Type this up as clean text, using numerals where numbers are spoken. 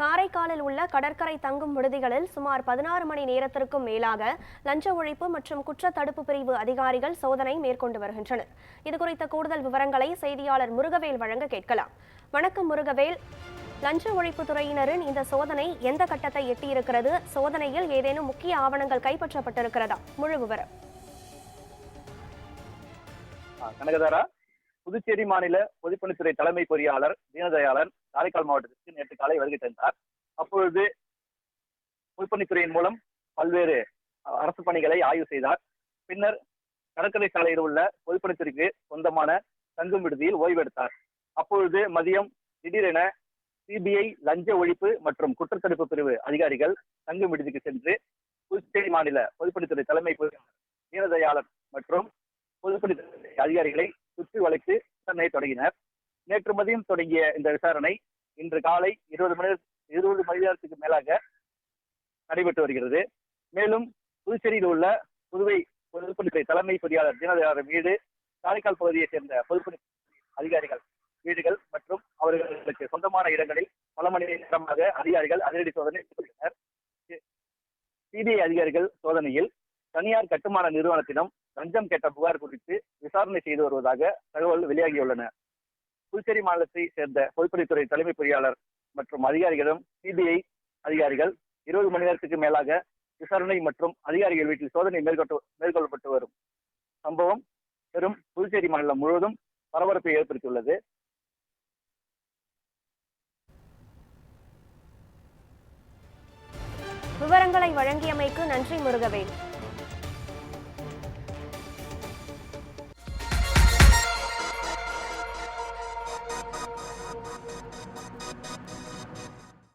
காரைக்காலில் உள்ள கடற்கரை தங்கும் விடுதிகளில் சுமார் 16 மணி நேரத்திற்கும் மேலாக லஞ்ச ஒழிப்பு மற்றும் குற்ற தடுப்பு பிரிவு அதிகாரிகள் சோதனை மேற்கொண்டு வருகின்றனர். இதுகுறித்த கூடுதல் விவரங்களை செய்தியாளர் முருகவேல் வழங்க கேட்கலாம். வணக்கம் முருகவேல். லஞ்ச ஒழிப்பு துறையினரின் இந்த சோதனை எந்த கட்டத்தை எட்டியிருக்கிறது? சோதனையில் ஏதேனும் முக்கிய ஆவணங்கள் கைப்பற்றப்பட்டிருக்கிறதா? முழு விவரம். கனகதாரா, புதுச்சேரி மாநில பொதுப்பணித்துறை தலைமை பொறியாளர் தீனதயாளன் காரைக்கால் மாவட்டத்திற்கு நேற்று காலை வருகை தந்தார். அப்பொழுது பொதுப்பணித்துறையின் மூலம் பல்வேறு அரசு பணிகளை ஆய்வு செய்தார். பின்னர் கடற்கரை சாலையில் உள்ள பொதுப்பணித்துறைக்கு சொந்தமான தங்கும் விடுதியில் ஓய்வெடுத்தார். அப்பொழுது மதியம் திடீரென சிபிஐ லஞ்ச ஒழிப்பு மற்றும் குற்றத்தடுப்பு பிரிவு அதிகாரிகள் தங்கும் விடுதிக்கு சென்று புதுச்சேரி மாநில பொதுப்பணித்துறை தலைமை பொறியாளர் தீனதயாளன் மற்றும் பொதுப்பணித்துறை அதிகாரிகளை சுற்றி வளைத்து விசாரணை தொடங்கினர். நேற்று மதியம் தொடங்கிய இந்த விசாரணை இன்று காலை 20 மணி நேரத்துக்கு மேலாக நடைபெற்று வருகிறது. மேலும் புதுச்சேரியில் உள்ள புதுவை பொதுப்பணித்துறை தலைமை பொறியாளர் தீனதயாளன் வீடு, காரைக்கால் பகுதியைச் சேர்ந்த பொதுப்பணித்துறை அதிகாரிகள் வீடுகள் மற்றும் அவர்களுக்கு சொந்தமான இடங்களில் பல மணி நேரமாக அதிகாரிகள் அதிரடி சோதனை மேற்கொண்டனர். சிபிஐ அதிகாரிகள் சோதனையில் தனியார் கட்டுமான நிறுவனத்திடம் லஞ்சம் கேட்ட புகார் குறித்து விசாரணை செய்து வருவதாக தகவல் வெளியாகியுள்ளன. புதுச்சேரி மாநிலத்தை சேர்ந்த பொதுப்பணித்துறை தலைமை பொறியாளர் மற்றும் அதிகாரிகளிடம் சிபிஐ அதிகாரிகள் 20 மணி நேரத்துக்கு மேலாக விசாரணை மற்றும் அதிகாரிகள் வீட்டில் சோதனை மேற்கொள்ளப்பட்டு வரும் சம்பவம் பெரும் புதுச்சேரி மாநிலம் முழுவதும் பரபரப்பை ஏற்படுத்தியுள்ளது. விவரங்களை வழங்கியமைக்கு நன்றி முருகவேல்.